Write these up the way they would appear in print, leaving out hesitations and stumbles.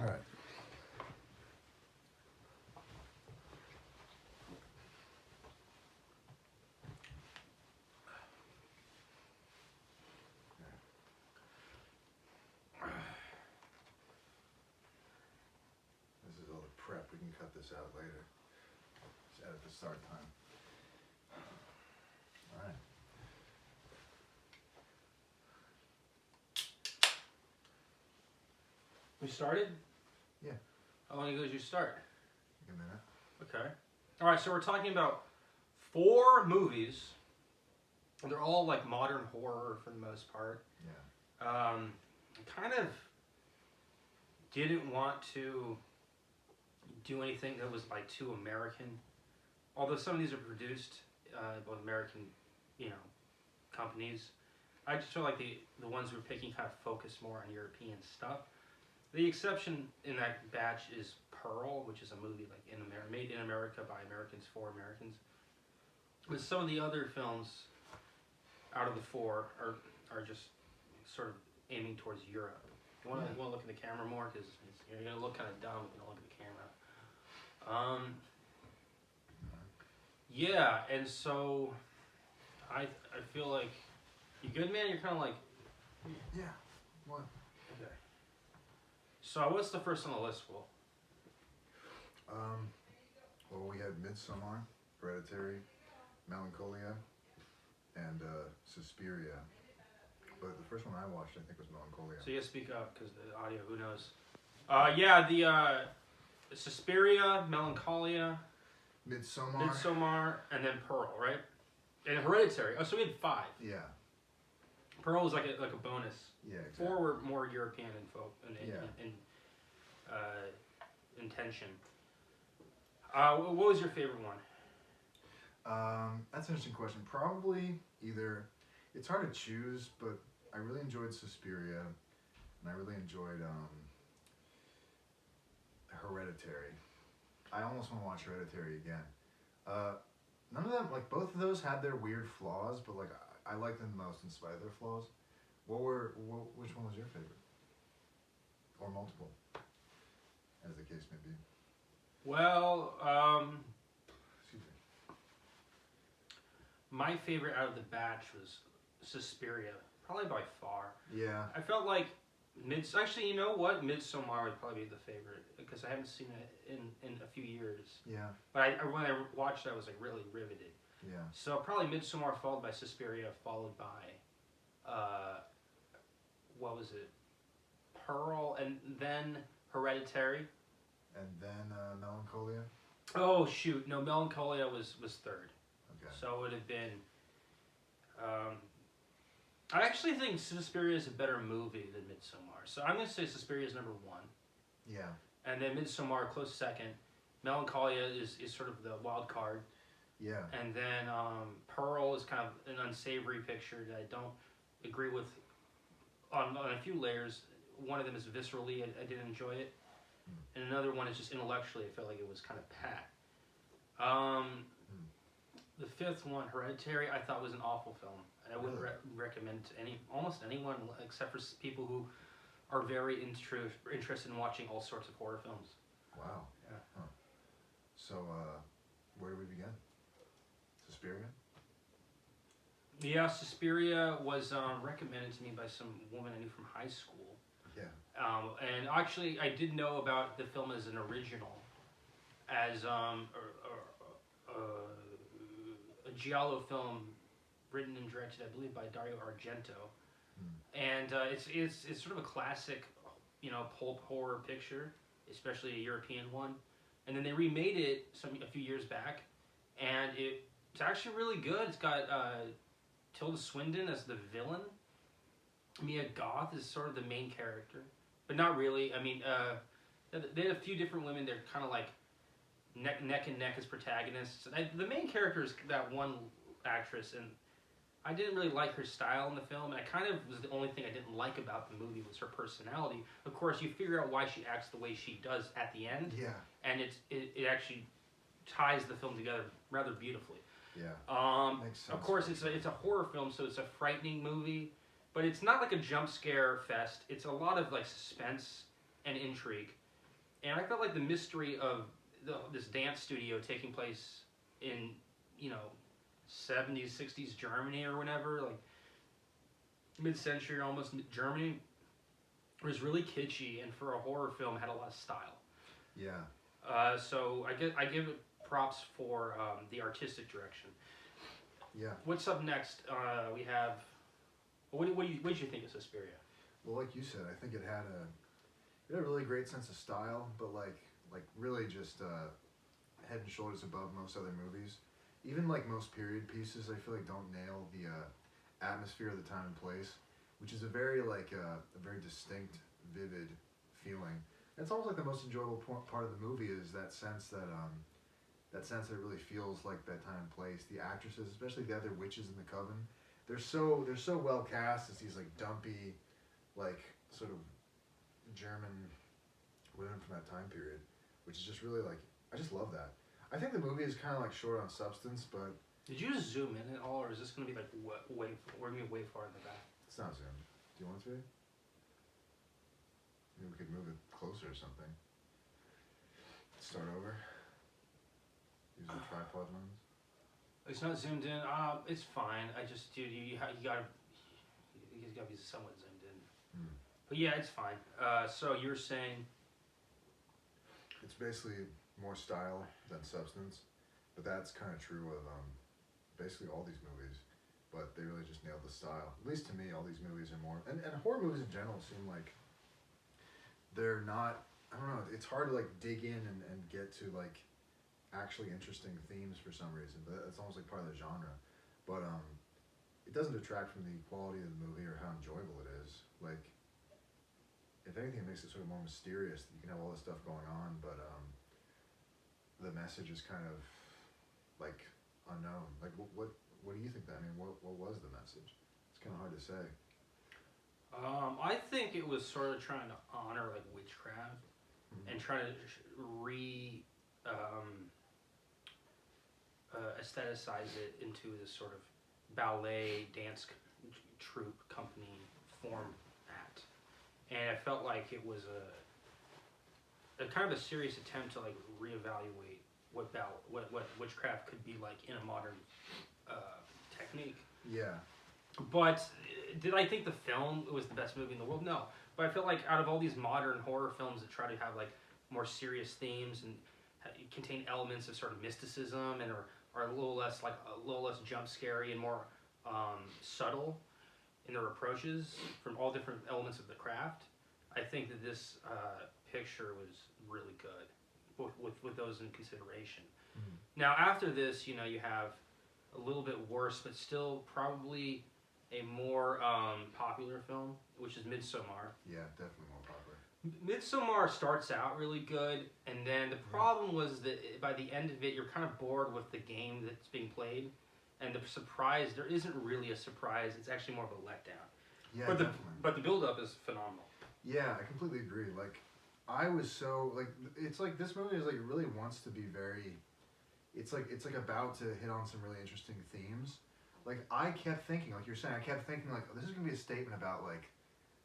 All right. This is all the prep. We can cut this out later. Just add it to start time. All right. We started? Yeah. How long ago did you start? Take a minute. Okay. All right, so we're talking about 4 movies. They're all like modern horror for the most part. Yeah. Kind of didn't want to do anything that was like too American. Although some of these are produced by American, companies. I just feel like the ones we're picking kind of focus more on European stuff. The exception in that batch is Pearl, which is a movie like made in America by Americans for Americans. But some of the other films out of the 4 are just sort of aiming towards Europe. You want to look at the camera more because you're going to look kind of dumb if you don't look at the camera. Yeah, and so I feel like you good, man. You're kind of like Yeah. What? okay. So what's the first on the list, Will? Well, we had Midsommar, Hereditary, Melancholia, and Suspiria. But the first one I watched, I think, was Melancholia. So you gotta speak up because the audio. Who knows? The Suspiria, Melancholia, Midsommar, and then Pearl, right? And Hereditary. Oh, so we had 5. Yeah. Pearl was like a bonus. Yeah. Exactly. 4 were more European in intention. What was your favorite one? That's an interesting question. Probably either. It's hard to choose, but I really enjoyed Suspiria, and I really enjoyed Hereditary. I almost want to watch Hereditary again. None of them, like both of those, had their weird flaws, but like I liked them the most in spite of their flaws. Which one was your favorite? Or multiple, as the case may be. Well, Excuse me. my favorite out of the batch was Suspiria, probably by far. Yeah. I felt like actually, you know what? Midsommar would probably be the favorite because I haven't seen it in a few years. Yeah. But when I watched it, I was like really riveted. Yeah. So probably Midsommar followed by Suspiria, followed by what was it? Pearl, and then Hereditary. And then Melancholia. Oh shoot! No, Melancholia was 3rd. Okay. So it would have been. I actually think Suspiria is a better movie than Midsommar. So I'm going to say Suspiria is number 1. Yeah. And then Midsommar, close second. Melancholia is sort of the wild card. Yeah. And then Pearl is kind of an unsavory picture that I don't agree with on a few layers. One of them is viscerally, I didn't enjoy it. And another one is just intellectually, I felt like it was kind of pat. The 5th one, Hereditary, I thought was an awful film. I wouldn't recommend to almost anyone except for people who are very interested in watching all sorts of horror films. Wow. Yeah. Huh. So, where do we begin? Suspiria? Yeah, Suspiria was recommended to me by some woman I knew from high school. Yeah. And actually, I did know about the film as an original, as a giallo film written and directed, I believe, by Dario Argento. And it's sort of a classic, pulp horror picture, especially a European one. And then they remade it a few years back, and it's actually really good. It's got Tilda Swinton as the villain. Mia Goth is sort of the main character, but not really. I mean, they had a few different women. They're kind of like neck and neck as protagonists. The main character is that one actress, and I didn't really like her style in the film, and I kind of was the only thing I didn't like about the movie was her personality. Of course, you figure out why she acts the way she does at the end, Yeah. and it actually ties the film together rather beautifully. Yeah. Makes sense. Of course, it's a horror film, so it's a frightening movie, but it's not like a jump scare fest. It's a lot of like suspense and intrigue. And I felt like the mystery of this dance studio taking place in, you know, 70s, 60s Germany or whatever, like mid-century almost Germany, was really kitschy, and for a horror film had a lot of style. Yeah. So I give it props for the artistic direction. Yeah. What's up next? We have. What did you think of Suspiria? Well, like you said, I think it had a really great sense of style, but like really just head and shoulders above most other movies. Even like most period pieces, I feel like don't nail the atmosphere of the time and place, which is a very very distinct, vivid feeling. It's almost like the most enjoyable part of the movie is that sense that it really feels like that time and place. The actresses, especially the other witches in the coven, they're so well cast as these like dumpy, like sort of German women from that time period, which is just really like, I just love that. I think the movie is kind of like short on substance, but Did you just zoom in at all, or is this going to be like way? We're going to be way far in the back. it's not zoomed. Do you want it to be? Maybe we could move it closer or something. Start over. Use the tripod lens. It's not zoomed in. It's fine. I just, dude, you gotta be somewhat zoomed in. But yeah, it's fine. So you were saying It's basically more style than substance, but that's kind of true of basically all these movies. But they really just nailed the style. At least to me, all these movies are more, and horror movies in general seem like they're not. I don't know. It's hard to like dig in and get to like actually interesting themes for some reason. But it's almost like part of the genre. But it doesn't detract from the quality of the movie or how enjoyable it is. Like, if anything, it makes it sort of more mysterious that you can have all this stuff going on, but the message is kind of like unknown. Like, what do you think that? I mean, what was the message? It's kind of hard to say. I think it was sort of trying to honor like witchcraft and trying to aestheticize it into this sort of ballet dance troupe company format, and I felt like it was a kind of a serious attempt to like reevaluate what witchcraft could be like in a modern technique. Yeah. But did I think the film was the best movie in the world? No. But I feel like out of all these modern horror films that try to have like more serious themes and contain elements of sort of mysticism and are a little less jump scary and more subtle in their approaches from all different elements of the craft, I think that this picture was really good with those in consideration. Now after this, you know, you have a little bit worse, but still probably a more popular film, which is Midsommar. Yeah, definitely more popular. Midsommar starts out really good, and then the problem was that by the end of it, you're kind of bored with the game that's being played, and the surprise, there isn't really a surprise, it's actually more of a letdown. Yeah, But the build-up is phenomenal. Yeah, I completely agree. Like, I was so like, it's like this movie is like really wants to be very. It's like about to hit on some really interesting themes. Like I kept thinking, like you're saying, I kept thinking like this is gonna be a statement about like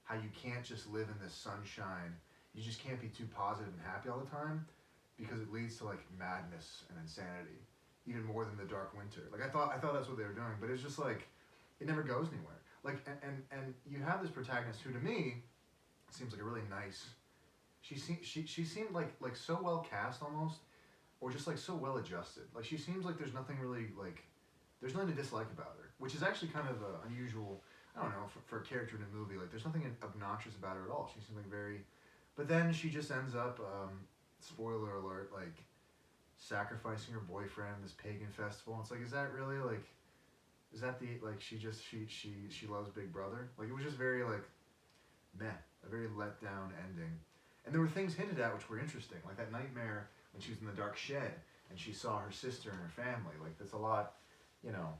how you can't just live in this sunshine. You just can't be too positive and happy all the time because it leads to like madness and insanity, even more than the dark winter. Like I thought that's what they were doing, but it's just like it never goes anywhere. Like and you have this protagonist who to me seems like a really nice. She seemed like so well cast almost, or just like so well adjusted. Like she seems like there's nothing really like there's nothing to dislike about her, which is actually kind of unusual. I don't know for a character in a movie. Like there's nothing obnoxious about her at all. She seems like very, but then she just ends up spoiler alert like sacrificing her boyfriend in this pagan festival. And it's like is that really like is that the like she loves Big Brother? Like it was just very like meh, a very let down ending. And there were things hinted at which were interesting, like that nightmare when she was in the dark shed and she saw her sister and her family. Like that's a lot, you know.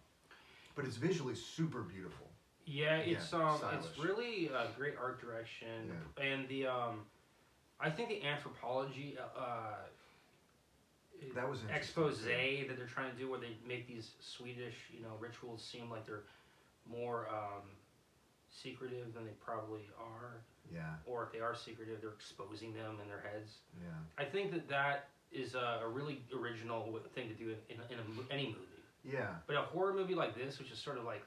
But it's visually super beautiful. Yeah, it's stylish. it's really great art direction, and the I think the anthropology that was expose that they're trying to do, where they make these Swedish rituals seem like they're more secretive than they probably are. Yeah. Or if they are secretive, they're exposing them in their heads. Yeah. I think that is a really original thing to do in any movie. Yeah. But a horror movie like this, which is sort of like,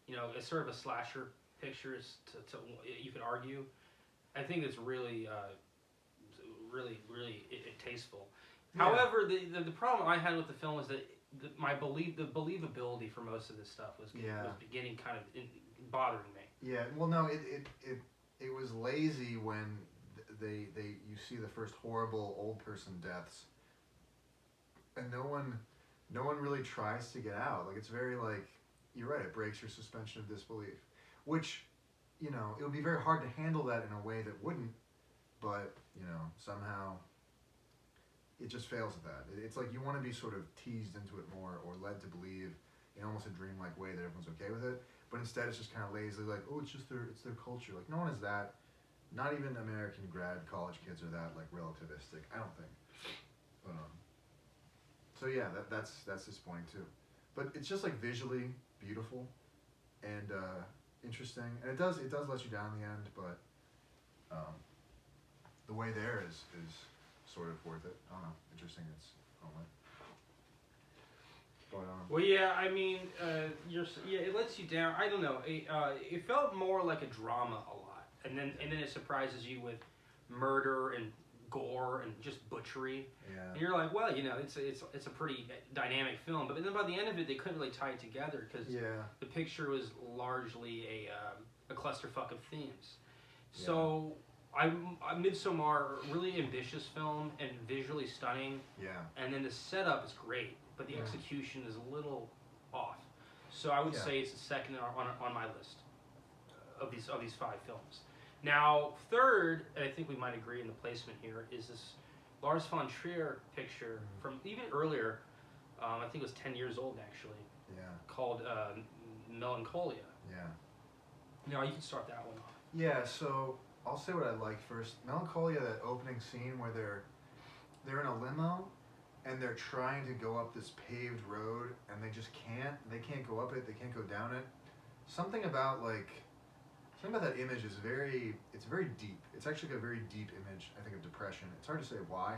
it's sort of a slasher picture, you could argue. I think it's really, really tasteful. Yeah. However, the problem I had with the film was that the believability for most of this stuff was beginning kind of bothering me. Yeah. Well, no, it was lazy when you see the first horrible old person deaths, and no one really tries to get out. Like, it's very like, you're right, it breaks your suspension of disbelief, which, it would be very hard to handle that in a way that wouldn't, but somehow it just fails at that. It's like you want to be sort of teased into it more, or led to believe in almost a dreamlike way that everyone's okay with it, but instead it's just kind of lazily like, oh, it's their culture. Like, no one is that. Not even American grad college kids are that like relativistic, I don't think. But so yeah, that's disappointing too. But it's just like visually beautiful and interesting, and it does let you down in the end, but the way there is sort of worth it. I don't know, interesting. I don't know. But, well, yeah, I mean, it lets you down. I don't know. It felt more like a drama a lot, and then it surprises you with murder and gore and just butchery. Yeah. And you're like, well, it's a pretty dynamic film, but then by the end of it, they couldn't really tie it together because the picture was largely a clusterfuck of themes. Yeah. So, Midsommar, really ambitious film and visually stunning. Yeah. And then the setup is great, but the execution is a little off. So I would say it's the second on my list of these 5 films. Now, third, and I think we might agree in the placement here, is this Lars von Trier picture from even earlier. I think it was 10 years old actually. Yeah. Called Melancholia. Yeah. Now you can start that one off. Yeah. So I'll say what I like first. Melancholia, that opening scene where they're in a limo and they're trying to go up this paved road and they just can't. They can't go up it. They can't go down it. Something about that image is very deep. It's actually a very deep image, I think, of depression. It's hard to say why,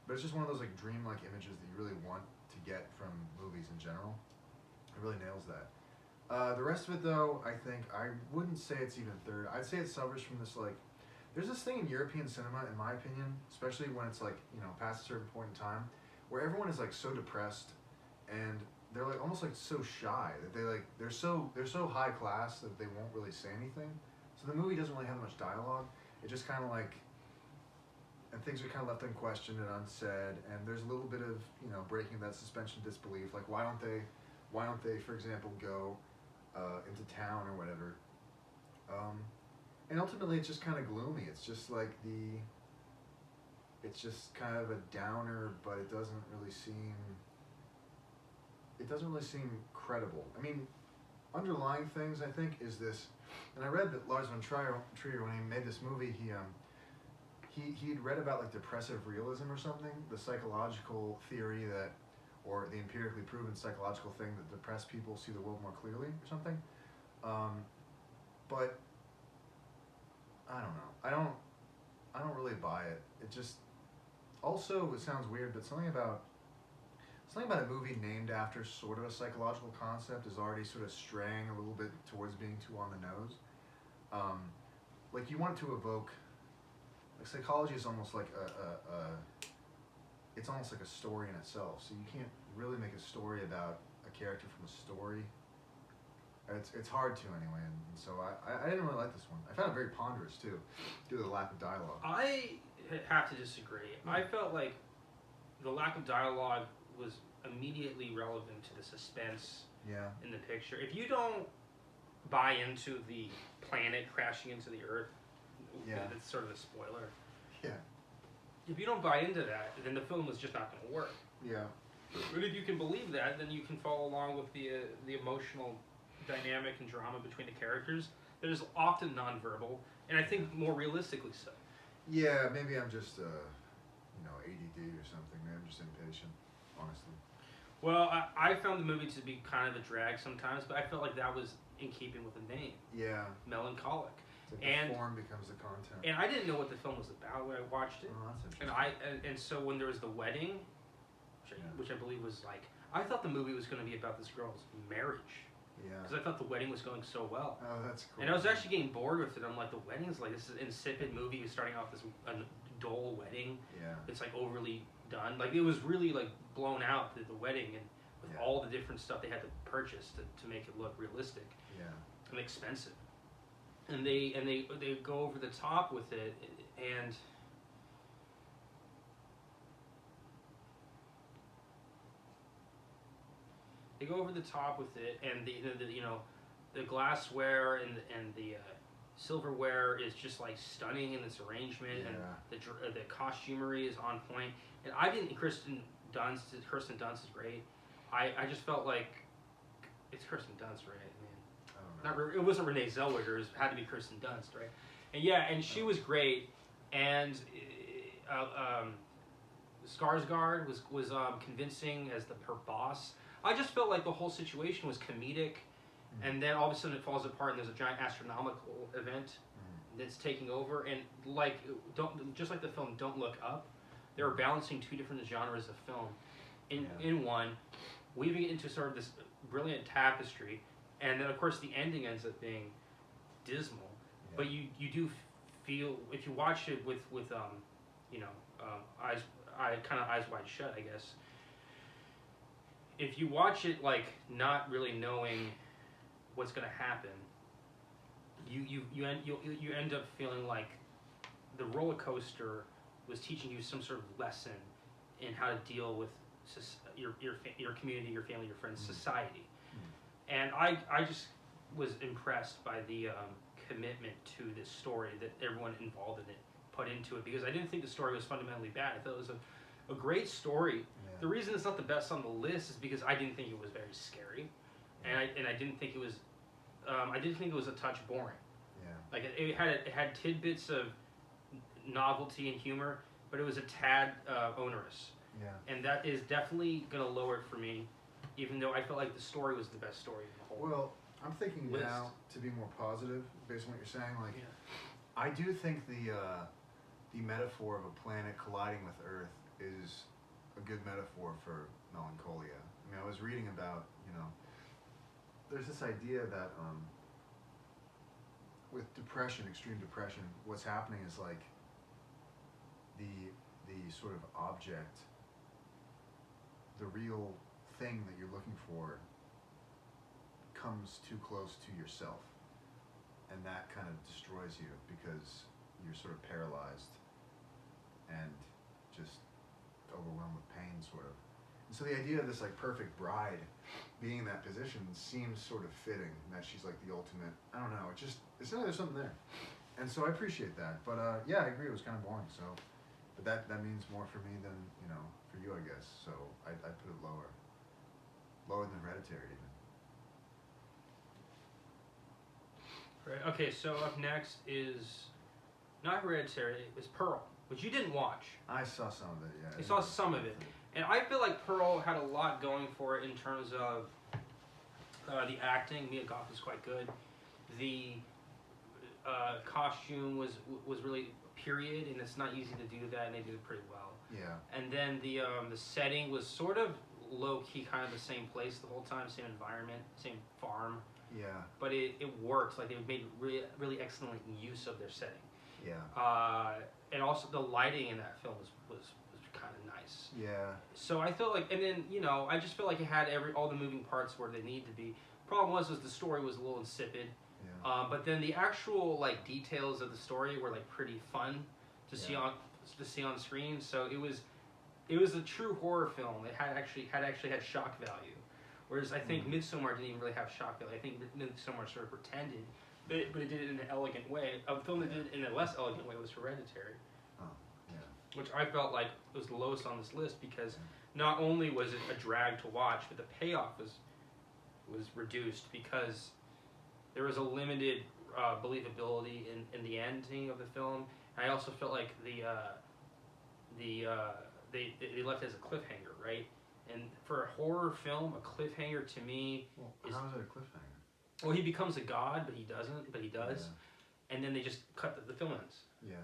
but it's just one of those like dreamlike images that you really want to get from movies in general. It really nails that. The rest of it, though, I think I wouldn't say it's even third. I'd say it suffers from this like, there's this thing in European cinema, in my opinion, especially when it's like, past a certain point in time, where everyone is like so depressed, and they're like almost like so shy that they're so high class that they won't really say anything. So the movie doesn't really have much dialogue. It just kind of like, and things are kind of left unquestioned and unsaid, and there's a little bit of breaking that suspension of disbelief. Like, why don't they, for example, go into town or whatever? And ultimately, it's just kind of gloomy. It's just like it's just kind of a downer, but it doesn't really seem credible. I mean, underlying things, I think, is this, and I read that Lars von Trier, when he made this movie, he'd read about like depressive realism or something, the psychological theory that, or the empirically proven psychological thing that depressed people see the world more clearly or something. But I don't know. I don't really buy it. It just, also, it sounds weird, but something about a movie named after sort of a psychological concept is already sort of straying a little bit towards being too on the nose. Like, you want to evoke, like, psychology is almost like it's almost like a story in itself. So you can't really make a story about a character from a story. It's hard to anyway, and so I didn't really like this one. I found it very ponderous too, due to the lack of dialogue. I have to disagree. I felt like the lack of dialogue was immediately relevant to the suspense in the picture. If you don't buy into the planet crashing into the Earth, that's sort of a spoiler. Yeah. If you don't buy into that, then the film is just not going to work. Yeah. But if you can believe that, then you can follow along with the emotional dynamic and drama between the characters that is often nonverbal, and I think more realistically so. Yeah, maybe I'm just ADD or something. Maybe I'm just impatient, honestly. Well, I found the movie to be kind of a drag sometimes, but I felt like that was in keeping with the name, Yeah. melancholic. It's like And- the form becomes the content. And I didn't know what the film was about when I watched it. Oh, that's And interesting. and so when there was the wedding, which I believe was like, I thought the movie was going to be about this girl's marriage Yeah. because I thought the wedding was going so well. Oh, that's cool. And I was actually getting bored with it. I'm like, the wedding's like, this is an insipid movie. Starting off this dull wedding. Yeah. It's like overly done. Like it was really like blown out the wedding and with Yeah. all the different stuff they had to purchase to make it look realistic Yeah. and expensive. And they go over the top with it and. They go over the top with it, and the glassware and the silverware is just like stunning in its arrangement, and the costumery is on point. And I didn't. Kirsten Dunst is great. I just felt like it's Kirsten Dunst, right? I don't know. It wasn't Renee Zellweger. It had to be Kirsten Dunst, right? And yeah, and she was great. And Skarsgård was convincing as her boss. I just felt like the whole situation was comedic, and then all of a sudden it falls apart, and there's a giant astronomical event that's taking over. And like, just like the film Don't Look Up, they were balancing two different genres of film in one, weaving it into sort of this brilliant tapestry. And then of course the ending ends up being dismal, but you do feel, if you watch it with eyes wide shut, I guess. If you watch it like not really knowing what's going to happen, you end up feeling like the roller coaster was teaching you some sort of lesson in how to deal with your community, your family, your friends, society. And I just was impressed by the commitment to this story that everyone involved in it put into it, because I didn't think the story was fundamentally bad. I thought it was a great story. The reason it's not the best on the list is because I didn't think it was very scary, and I didn't think it was a touch boring. Yeah. Like it had tidbits of novelty and humor, but it was a tad onerous. Yeah. And that is definitely gonna lower it for me, even though I felt like the story was the best story in the whole. Well, I'm thinking list. now to be more positive based on what you're saying. Like, Yeah. I do think the metaphor of a planet colliding with Earth is a good metaphor for melancholia. I mean, I was reading about, there's this idea that with depression, extreme depression, what's happening is like the sort of object, the real thing that you're looking for comes too close to yourself, and that kind of destroys you because you're sort of paralyzed and just overwhelmed with pain, sort of. And so the idea of this like perfect bride being in that position seems sort of fitting, that she's like the ultimate, I don't know, there's something there. And so I appreciate that. But yeah, I agree, it was kind of boring. So, but that means more for me than, for you, I guess. So I put it lower than Hereditary even. Right. Okay, so up next is not Hereditary, it's Pearl, which you didn't watch. I saw some of it, yeah. I saw some of it. And I feel like Pearl had a lot going for it in terms of the acting. Mia Goth was quite good. The costume was really period, and it's not easy to do that, and they did it pretty well. Yeah. And then the setting was sort of low-key, kind of the same place the whole time, same environment, same farm. Yeah. But it worked. Like, they made really, really excellent use of their setting. Yeah. And also the lighting in that film was kind of nice. Yeah. So I felt like, and then I just felt like it had all the moving parts where they need to be. Problem was the story was a little insipid. Yeah. But then the actual like details of the story were like pretty fun to see on screen. So it was a true horror film. It had shock value. Whereas I think Midsommar didn't even really have shock value. I think Midsommar sort of pretended, but it did it in an elegant way. A film that did it in a less elegant way was Hereditary. Oh, yeah. Which I felt like was the lowest on this list because not only was it a drag to watch, but the payoff was reduced because there was a limited believability in the ending of the film. And I also felt like they left it as a cliffhanger, right? And for a horror film, a cliffhanger to me Well, is... how is it a cliffhanger? Well, he becomes a god, but he doesn't. But he does. And then they just cut the film ends. Yeah.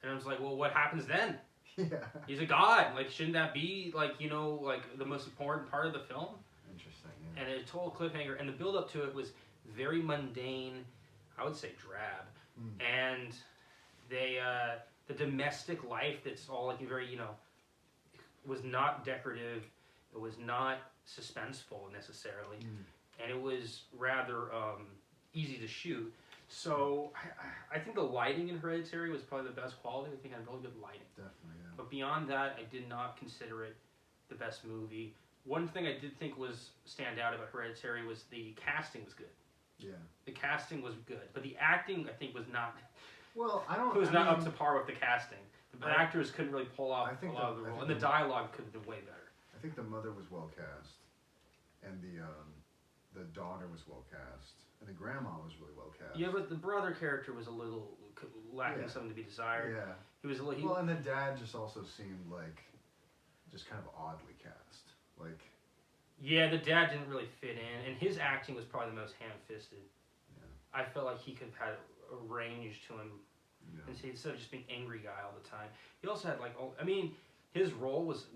And I was like, well, what happens then? Yeah. He's a god. Like, shouldn't that be like the most important part of the film? Interesting. Yeah. And a total cliffhanger, and the build up to it was very mundane. I would say drab. And they the domestic life that's all like very was not decorative. It was not suspenseful necessarily, and it was rather easy to shoot. So I think the lighting in Hereditary was probably the best quality. I think it had really good lighting. Definitely, yeah. But beyond that, I did not consider it the best movie. One thing I did think was stand out about Hereditary was the casting was good. Yeah. The casting was good, but the acting I think was not. Well, It was not up to par with the casting. The actors couldn't really pull off a lot of the role, and the dialogue could have been way better. I think the mother was well cast, and the daughter was well cast, and the grandma was really well cast. Yeah, but the brother character was a little lacking something to be desired. Yeah. He was a little. Well, and the dad just also seemed like just kind of oddly cast, like. Yeah, the dad didn't really fit in, and his acting was probably the most ham-fisted. Yeah. I felt like he could have had a range to him, instead of just being angry guy all the time. He also had his role was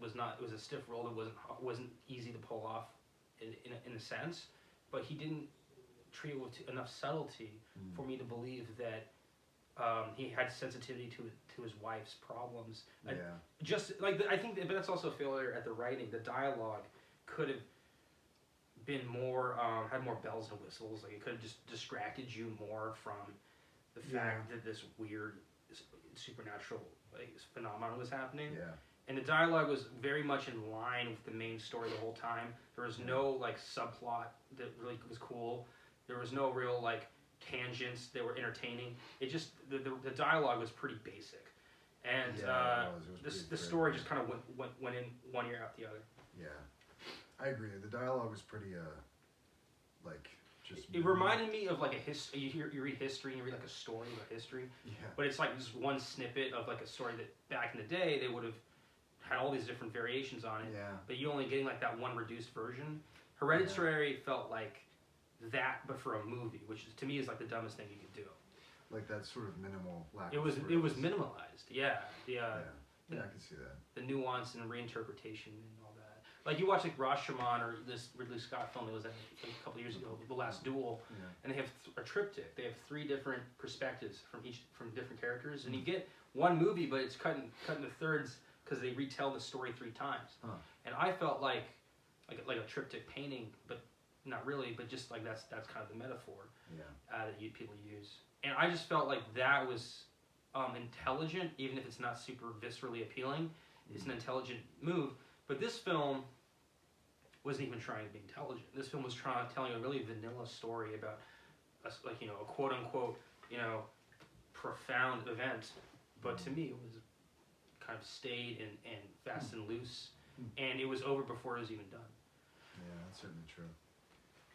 a stiff role that wasn't easy to pull off, in a sense, but he didn't treat it with enough subtlety for me to believe that he had sensitivity to his wife's problems. Yeah. I think but that's also a failure at the writing. The dialogue could have been more had more bells and whistles. Like it could have just distracted you more from the fact that this weird supernatural phenomenon was happening. Yeah. And the dialogue was very much in line with the main story the whole time. There was no subplot that really was cool. There was no real tangents that were entertaining. It just the dialogue was pretty basic, and it was the story just kind of went in one ear out the other. Yeah. I agree. The dialogue was pretty, just. It reminded me of a history. You read history and you read a story about history. Yeah. But it's just one snippet of a story that back in the day they would have had all these different variations on it. Yeah. But you only getting that one reduced version. Hereditary felt like that, but for a movie, which to me is the dumbest thing you could do. Like that sort of minimal lack. It was minimalized. Yeah. Yeah, I can see that. The nuance and reinterpretation and all that. You watch Rashomon or this Ridley Scott film that was a couple years ago, The Last Duel, and they have a triptych. They have 3 different perspectives from different characters, and you get one movie, but it's cut into thirds because they retell the story 3 times. Huh. And I felt like a triptych painting, but not really, but just that's kind of the metaphor that people use. And I just felt like that was intelligent, even if it's not super viscerally appealing. It's an intelligent move. But this film wasn't even trying to be intelligent. This film was telling a really vanilla story about a quote unquote profound event. But to me, it was kind of staid and fast and loose, and it was over before it was even done. Yeah, that's certainly true.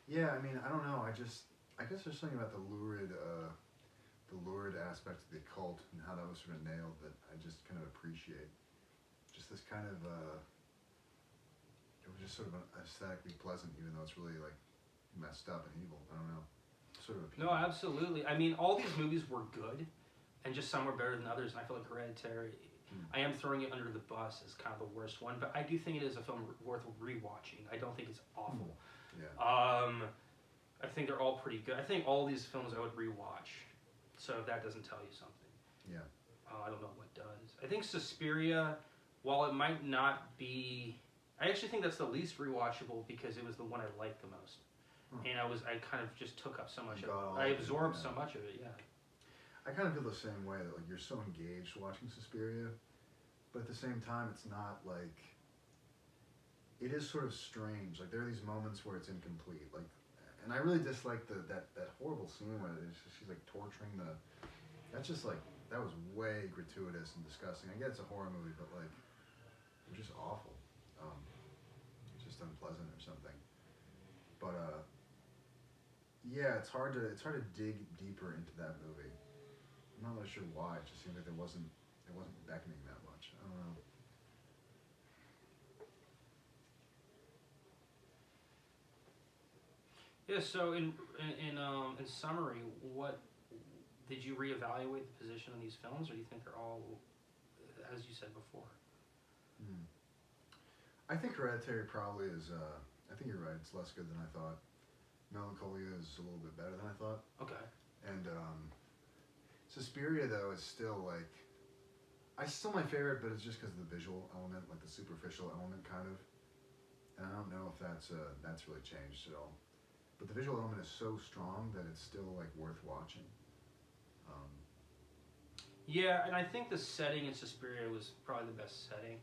Yeah, I mean, I don't know. I guess there's something about the lurid aspect of the occult and how that was sort of nailed that I just kind of appreciate. Just this kind of, it was just sort of aesthetically pleasant, even though it's really messed up and evil. I don't know. Sort of appealing. No, absolutely. I mean, all these movies were good, and just some were better than others. And I feel like Hereditary, I am throwing it under the bus as kind of the worst one, but I do think it is a film worth rewatching. I don't think it's awful. Yeah. I think they're all pretty good. I think all these films I would rewatch. So if that doesn't tell you something. Yeah. I don't know what does. I think Suspiria, while it might not be, I actually think that's the least rewatchable because it was the one I liked the most. And I kind of just took up so much of it. I absorbed so much of it, I kind of feel the same way, that you're so engaged watching Suspiria, but at the same time it's not it is sort of strange. There are these moments where it's incomplete. And I really dislike that horrible scene where she's torturing that's just that was way gratuitous and disgusting. I get it's a horror movie, but it's just awful. It's just unpleasant or something. But yeah, it's hard to dig deeper into that movie. I'm not really sure why. It just seemed like it wasn't beckoning that much. I don't know. Yeah. So in summary, what did you reevaluate the position of these films, or do you think they're all, as you said before? Hmm. I think Hereditary probably is. I think you're right. It's less good than I thought. Melancholia is a little bit better than I thought. Okay. And Suspiria though is still like, it's still my favorite, but it's just because of the visual element, like the superficial element, kind of. And I don't know if that's really changed at all. But the visual element is so strong that it's still like worth watching. Yeah, and I think the setting in Suspiria was probably the best setting.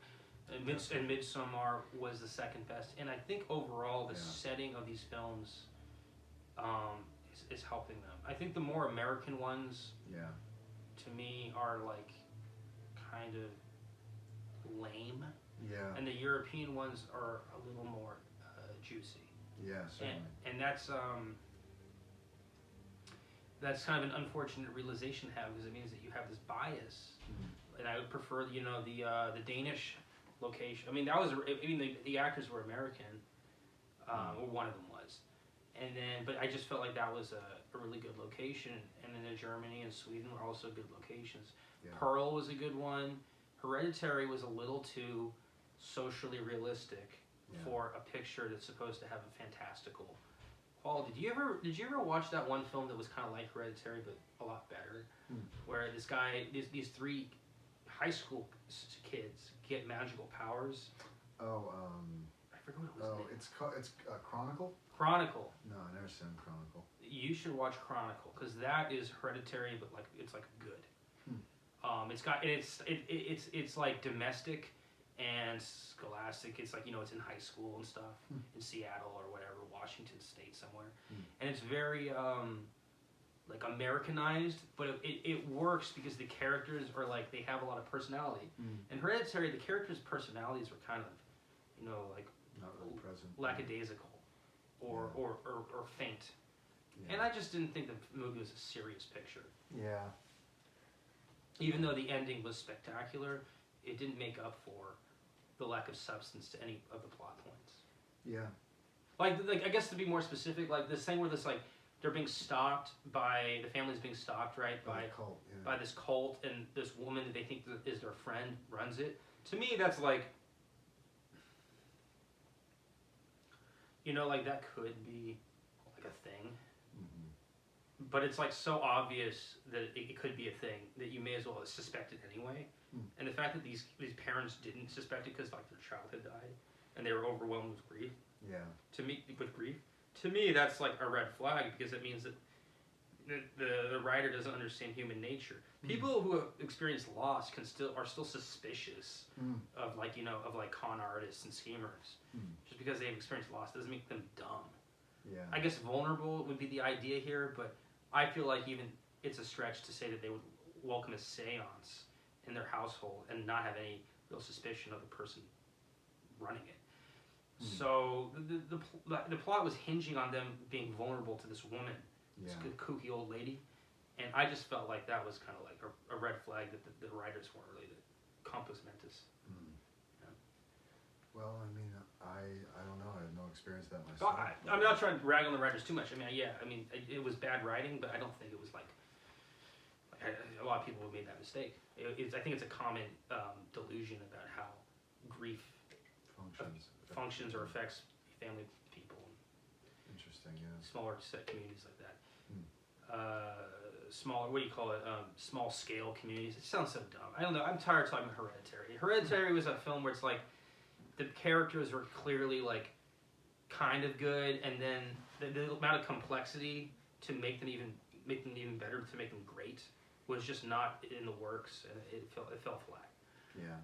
And Midsommar was the second best. And I think overall the setting of these films is helping them. I think the more American ones, to me, are like kind of lame. Yeah. And the European ones are a little more juicy. Yeah, certainly. And that's kind of an unfortunate realization to have, because it means that you have this bias. And I would prefer, the Danish location. I mean, the actors were American, or one of them was, but I just felt like that was a really good location. And then Germany and Sweden were also good locations. Yeah. Pearl was a good one. Hereditary was a little too socially realistic for a picture that's supposed to have a fantastical quality. Did you ever watch that one film that was kind of like Hereditary but a lot better, where this guy, these three high school kids get magical powers? Oh, I forgot what it was. It's Chronicle. Chronicle. No, I never seen Chronicle. You should watch Chronicle, because that is Hereditary, but it's like good. It's like domestic and scholastic. It's like, it's in high school and stuff, in Seattle or whatever, Washington State somewhere, and it's very like Americanized, but it works because the characters are like, they have a lot of personality. In Hereditary, the characters' personalities were kind of, like not really present, lackadaisical or faint. Yeah. And I just didn't think the movie was a serious picture. Yeah. Even though the ending was spectacular, it didn't make up for the lack of substance to any of the plot points. Yeah. Like I guess to be more specific, like this thing where they're being stalked by, the family's being stalked, right, by cult, by this cult, and this woman that they think is their friend runs it. To me, that's like, like that could be like a thing. But it's like so obvious that it could be a thing that you may as well suspect it anyway. And the fact that these parents didn't suspect it because like their child had died and they were overwhelmed with grief. Yeah. To me, that's like a red flag, because it means that the writer doesn't understand human nature. People who have experienced loss are still suspicious of of con artists and schemers. Just because they've experienced loss doesn't make them dumb. Yeah. I guess vulnerable would be the idea here, but I feel like even it's a stretch to say that they would welcome a seance in their household and not have any real suspicion of the person running it. So the plot was hinging on them being vulnerable to this woman, this good kooky old lady, and I just felt like that was kind of like a red flag that the writers weren't really the compos mentis. Yeah. Well, I mean, I don't know. I have no experience that myself. I'm not trying to rag on the writers too much. It was bad writing, but I don't think it was like a lot of people have made that mistake. I think it's a common delusion about how grief functions or affects family people. Interesting, yeah. Smaller set communities like that. Smaller, what do you call it? Small scale communities. It sounds so dumb. I don't know. I'm tired of talking about Hereditary. Hereditary was a film where it's like the characters were clearly like kind of good, and then the amount of complexity to make them even better, to make them great, was just not in the works, and it fell flat. Yeah.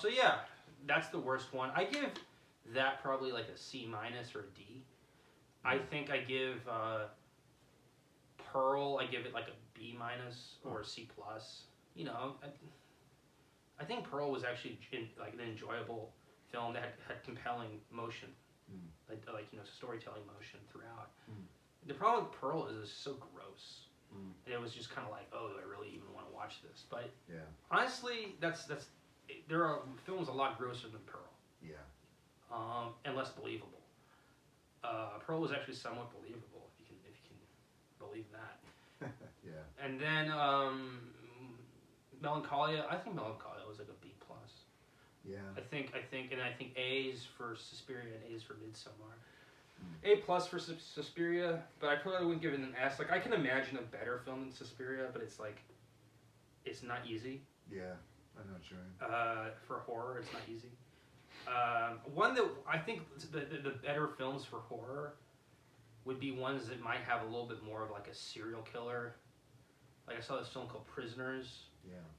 So yeah, that's the worst one. I give that probably like a C- or a D. I think I give Pearl, I give it like a B- or a C+. I think Pearl was actually like an enjoyable film that had compelling motion, like storytelling motion throughout. The problem with Pearl is it's so gross, and it was just kind of like, oh, do I really even want to watch this? But honestly, there are films a lot grosser than Pearl. Yeah. And less believable. Pearl was actually somewhat believable, if you can believe that. Yeah. And then Melancholia. I think Melancholia was like a B plus. Yeah. I think A's for Suspiria and A's for Midsommar. A plus for Suspiria, but I probably wouldn't give it an S. Like, I can imagine a better film than Suspiria, but it's like, it's not easy. Yeah, I know what you mean. For horror, it's not easy. One that I think the better films for horror would be ones that might have a little bit more of like a serial killer. Like, I saw this film called Prisoners,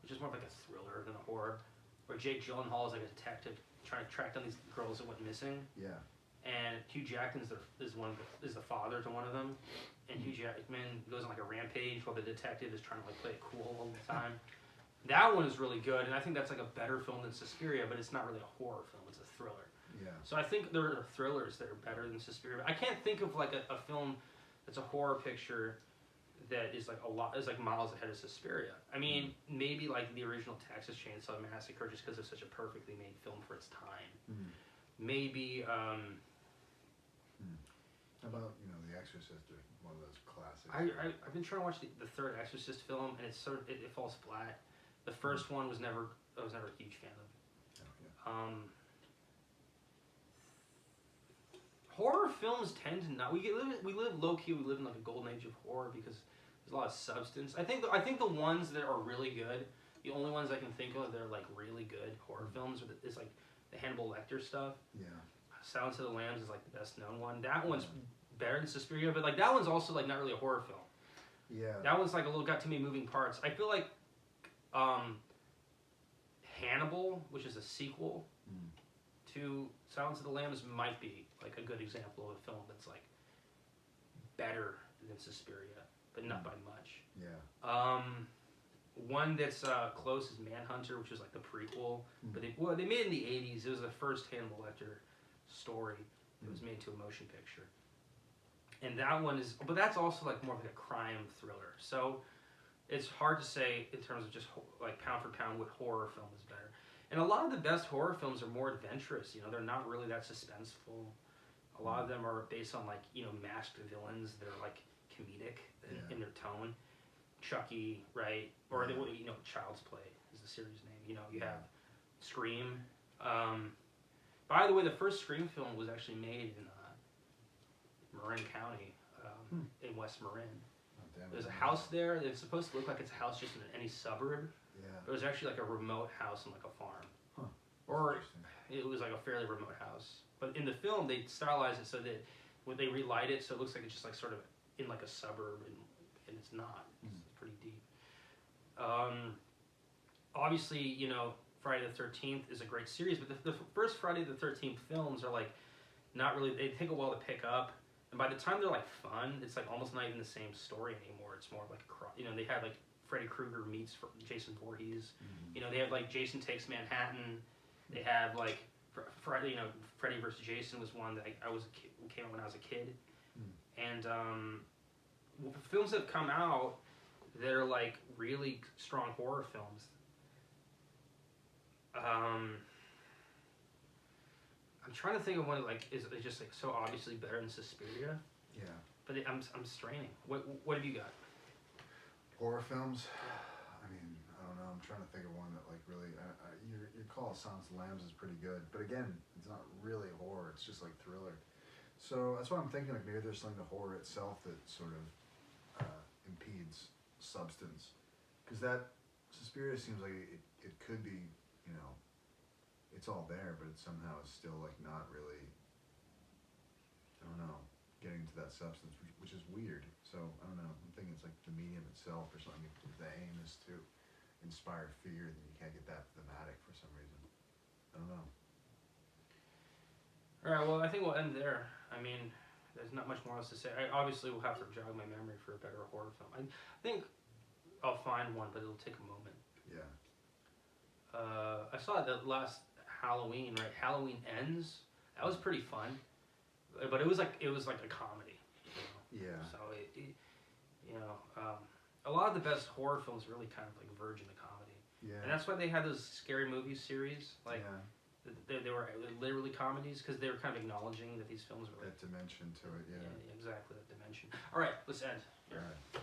which is more of like a thriller than a horror, where Jake Gyllenhaal is like a detective trying to track down these girls that went missing. Yeah. And Hugh Jackman's is the father to one of them, and Hugh Jackman goes on like a rampage while the detective is trying to like play it cool all the time. That one is really good, and I think that's like a better film than Suspiria, but it's not really a horror film; it's a thriller. Yeah. So I think there are thrillers that are better than Suspiria. I can't think of like a film that's a horror picture that is like miles ahead of Suspiria. I mean, maybe like the original Texas Chainsaw Massacre, just because it's such a perfectly made film for its time. Maybe. How about, The Exorcist, or one of those classics? I've been trying to watch the third Exorcist film, and it's sort of it falls flat. The first one I was never a huge fan of. Oh, yeah. Horror films tend to not. We live low key. We live in like a golden age of horror because there's a lot of substance. I think the ones that are really good, the only ones I can think of that are like really good horror films is like the Hannibal Lecter stuff. Yeah. Silence of the Lambs is like the best known one. That one's better than Suspiria, but like that one's also like not really a horror film. Yeah. That one's like a little got too many moving parts. I feel like Hannibal, which is a sequel to Silence of the Lambs, might be like a good example of a film that's like better than Suspiria, but not by much. Yeah. One that's close is Manhunter, which is like the prequel, but they made it in the 80s. It was the first Hannibal Lecter story that was made into a motion picture, and that one is, but that's also like more of like a crime thriller. So it's hard to say in terms of just like pound for pound what horror film is better. And a lot of the best horror films are more adventurous. They're not really that suspenseful. A lot of them are based on like masked villains that are like comedic in their tone. Chucky, right? Or Child's Play is the series name. You have Scream. By the way, the first Scream film was actually made in Marin County, in West Marin. Oh, There's a house there. It's supposed to look like it's a house just in any suburb. Yeah. But it was actually like a remote house on like a farm. Huh. Or it was like a fairly remote house. But in the film, they stylized it so that when they relight it, so it looks like it's just like sort of in like a suburb, and it's not. It's pretty deep. Obviously, Friday the 13th is a great series, but the first Friday the 13th films are like not really. They take a while to pick up, and by the time they're like fun, it's like almost not even the same story anymore. It's more like they had like Freddy Krueger meets Jason Voorhees. They have like Jason Takes Manhattan. They have like Friday. Freddy vs. Jason was one that came out when I was a kid, and films that have come out that are like really strong horror films. I'm trying to think of one that like is just like so obviously better than Suspiria. Yeah. But I'm straining. What have you got? Horror films. I mean, I don't know. I'm trying to think of one that like really. Your call, Silence of the Lambs, is pretty good, but again, it's not really horror. It's just like thriller. So that's why I'm thinking like maybe there's something to horror itself that sort of impedes substance, because that Suspiria seems like it could be, it's all there, but it somehow is still like not really, I don't know, getting to that substance, which is weird. So I don't know, I'm thinking it's like the medium itself or something. If the aim is to inspire fear, then you can't get that thematic for some reason. I don't know. Alright, well, I think we'll end there. I mean, there's not much more else to say. I obviously will have to jog my memory for a better horror film. I think I'll find one, but it'll take a moment. Yeah. I saw the last Halloween, right? Halloween Ends. That was pretty fun, but it was like a comedy. Yeah. So a lot of the best horror films really kind of like verge into comedy. Yeah. And that's why they had those scary movie series, like they were literally comedies because they were kind of acknowledging that these films were That dimension to it, yeah. exactly, that dimension. All right, let's end. All right.